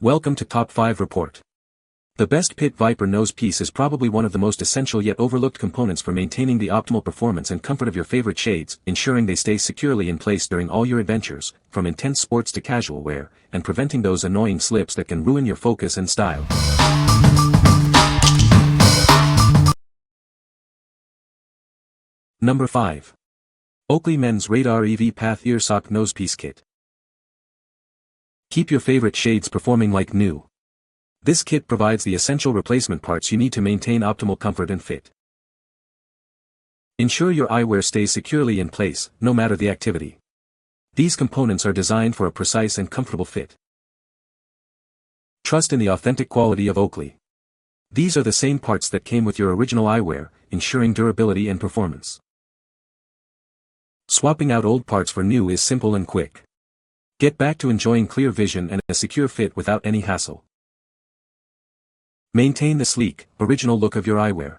Welcome to Top 5 Report. The best Pit Viper nose piece is probably one of the most essential yet overlooked components for maintaining the optimal performance and comfort of your favorite shades, ensuring they stay securely in place during all your adventures, from intense sports to casual wear, and preventing those annoying slips that can ruin your focus and style. Number 5. Oakley Men's Radar EV Path Earsock Nosepiece Kit. Keep your favorite shades performing like new. This kit provides the essential replacement parts you need to maintain optimal comfort and fit. Ensure your eyewear stays securely in place, no matter the activity. These components are designed for a precise and comfortable fit. Trust in the authentic quality of Oakley. These are the same parts that came with your original eyewear, ensuring durability and performance. Swapping out old parts for new is simple and quick. Get back to enjoying clear vision and a secure fit without any hassle. Maintain the sleek, original look of your eyewear.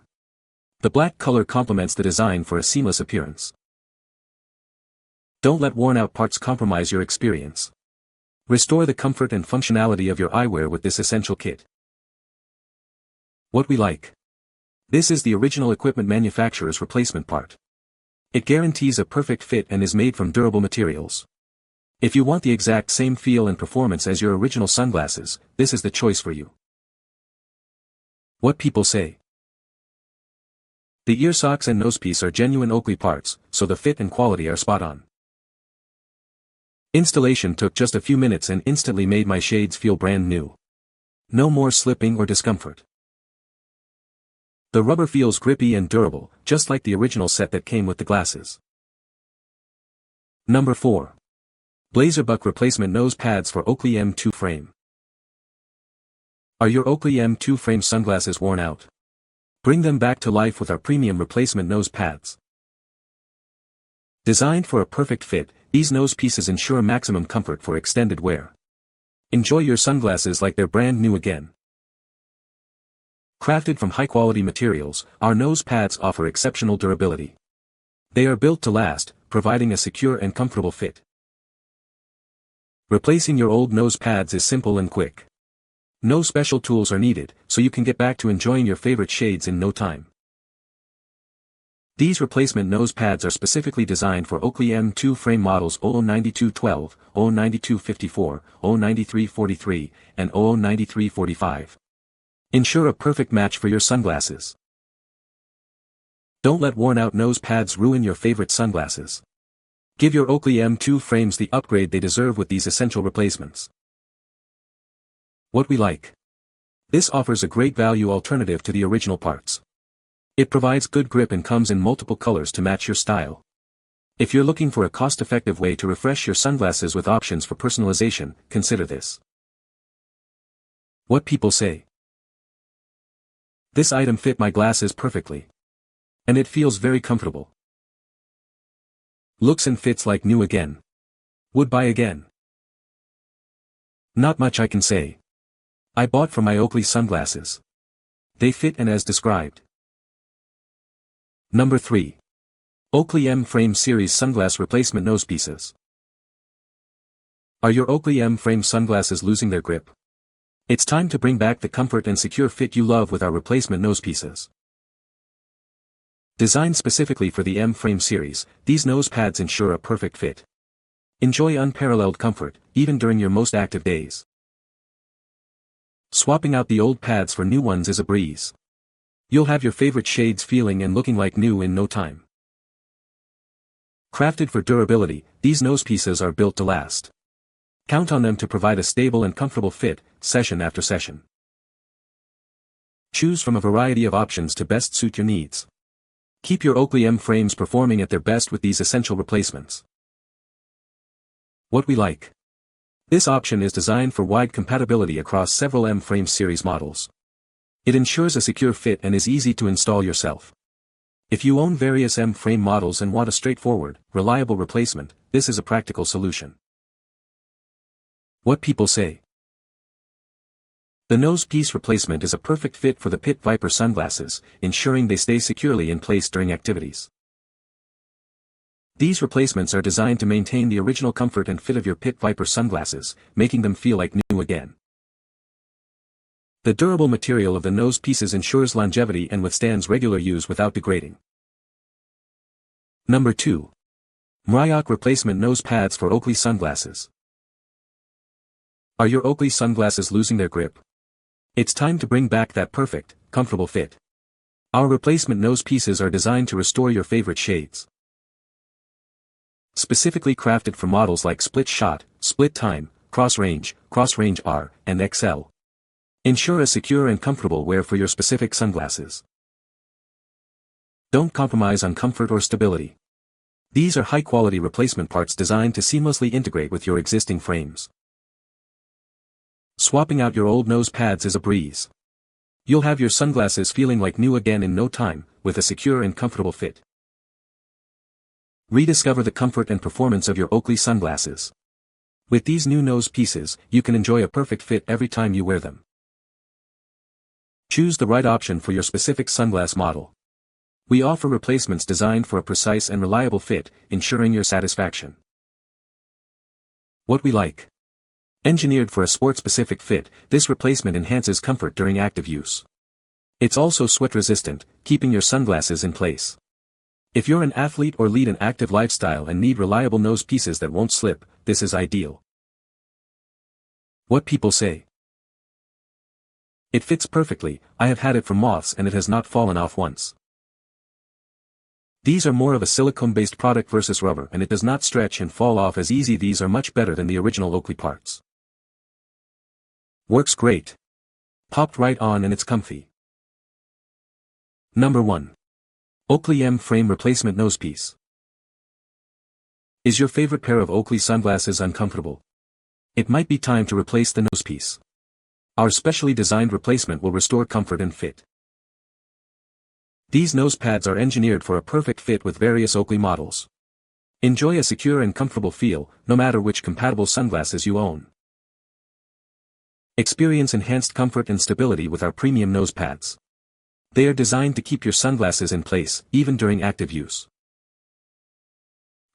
The black color complements the design for a seamless appearance. Don't let worn-out parts compromise your experience. Restore the comfort and functionality of your eyewear with this essential kit. What we like. This is the original equipment manufacturer's replacement part. It guarantees a perfect fit and is made from durable materials. If you want the exact same feel and performance as your original sunglasses, this is the choice for you. What people say. The earsocks and nosepiece are genuine Oakley parts, so the fit and quality are spot on. Installation took just a few minutes and instantly made my shades feel brand new. No more slipping or discomfort. The rubber feels grippy and durable, just like the original set that came with the glasses. Number 4. BLAZERBUCK Replacement Nose Pads for Oakley M2 Frame. Are your Oakley M2 frame sunglasses worn out? Bring them back to life with our premium replacement nose pads. Designed for a perfect fit, these nose pieces ensure maximum comfort for extended wear. Enjoy your sunglasses like they're brand new again. Crafted from high-quality materials, our nose pads offer exceptional durability. They are built to last, providing a secure and comfortable fit. Replacing your old nose pads is simple and quick. No special tools are needed, so you can get back to enjoying your favorite shades in no time. These replacement nose pads are specifically designed for Oakley M2 frame models 009212, 009254, 009343, and 009345. Ensure a perfect match for your sunglasses. Don't let worn-out nose pads ruin your favorite sunglasses. Give your Oakley M2 frames the upgrade they deserve with these essential replacements. What we like. This offers a great value alternative to the original parts. It provides good grip and comes in multiple colors to match your style. If you're looking for a cost-effective way to refresh your sunglasses with options for personalization, consider this. What people say. This item fit my glasses perfectly. And it feels very comfortable. Looks and fits like new again. Would buy again. Not much I can say. I bought from my Oakley sunglasses. They fit and as described. Number 3. Oakley M-Frame Series Sunglass Replacement Nosepieces. Are your Oakley M-Frame sunglasses losing their grip? It's time to bring back the comfort and secure fit you love with our replacement nosepieces. Designed specifically for the M-Frame series, these nose pads ensure a perfect fit. Enjoy unparalleled comfort, even during your most active days. Swapping out the old pads for new ones is a breeze. You'll have your favorite shades feeling and looking like new in no time. Crafted for durability, these nosepieces are built to last. Count on them to provide a stable and comfortable fit, session after session. Choose from a variety of options to best suit your needs. Keep your Oakley M frames performing at their best with these essential replacements. What we like. This option is designed for wide compatibility across several M-Frame series models. It ensures a secure fit and is easy to install yourself. If you own various M-Frame models and want a straightforward, reliable replacement, this is a practical solution. What people say. The nose piece replacement is a perfect fit for the Pit Viper sunglasses, ensuring they stay securely in place during activities. These replacements are designed to maintain the original comfort and fit of your Pit Viper sunglasses, making them feel like new again. The durable material of the nose pieces ensures longevity and withstands regular use without degrading. Number 2. Mryok Replacement Nose Pads for Oakley Sunglasses. Are your Oakley sunglasses losing their grip? It's time to bring back that perfect, comfortable fit. Our replacement nose pieces are designed to restore your favorite shades. Specifically crafted for models like Split Shot, Split Time, Cross Range R, and XL. Ensure a secure and comfortable wear for your specific sunglasses. Don't compromise on comfort or stability. These are high-quality replacement parts designed to seamlessly integrate with your existing frames. Swapping out your old nose pads is a breeze. You'll have your sunglasses feeling like new again in no time, with a secure and comfortable fit. Rediscover the comfort and performance of your Oakley sunglasses. With these new nose pieces, you can enjoy a perfect fit every time you wear them. Choose the right option for your specific sunglass model. We offer replacements designed for a precise and reliable fit, ensuring your satisfaction. What we like. Engineered for a sport-specific fit, this replacement enhances comfort during active use. It's also sweat-resistant, keeping your sunglasses in place. If you're an athlete or lead an active lifestyle and need reliable nose pieces that won't slip, this is ideal. What people say. It fits perfectly. I have had it for moths and it has not fallen off once. These are more of a silicone-based product versus rubber and it does not stretch and fall off as easy. These are much better than the original Oakley parts. Works great. Popped right on and it's comfy. Number 1. Oakley M-Frame Replacement Nosepiece. Is your favorite pair of Oakley sunglasses uncomfortable? It might be time to replace the nosepiece. Our specially designed replacement will restore comfort and fit. These nose pads are engineered for a perfect fit with various Oakley models. Enjoy a secure and comfortable feel, no matter which compatible sunglasses you own. Experience enhanced comfort and stability with our premium nose pads. They are designed to keep your sunglasses in place, even during active use.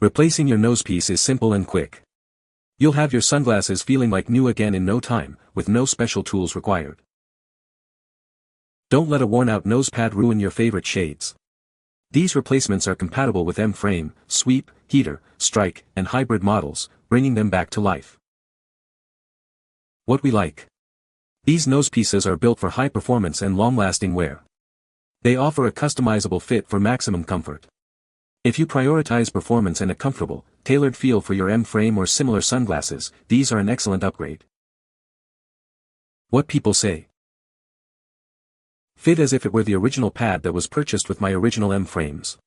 Replacing your nosepiece is simple and quick. You'll have your sunglasses feeling like new again in no time, with no special tools required. Don't let a worn-out nose pad ruin your favorite shades. These replacements are compatible with M-Frame, Sweep, Heater, Strike, and Hybrid models, bringing them back to life. What we like. These nosepieces are built for high performance and long-lasting wear. They offer a customizable fit for maximum comfort. If you prioritize performance and a comfortable, tailored feel for your M-Frame or similar sunglasses, these are an excellent upgrade. What people say. Fit as if it were the original pad that was purchased with my original M-Frames.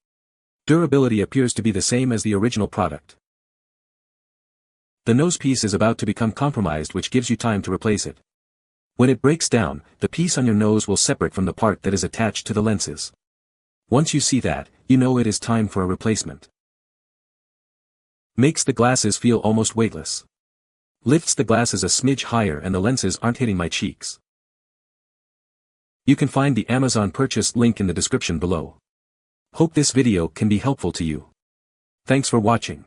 Durability appears to be the same as the original product. The nosepiece is about to become compromised, which gives you time to replace it. When it breaks down, the piece on your nose will separate from the part that is attached to the lenses. Once you see that, you know it is time for a replacement. Makes the glasses feel almost weightless. Lifts the glasses a smidge higher and the lenses aren't hitting my cheeks. You can find the Amazon purchase link in the description below. Hope this video can be helpful to you. Thanks for watching.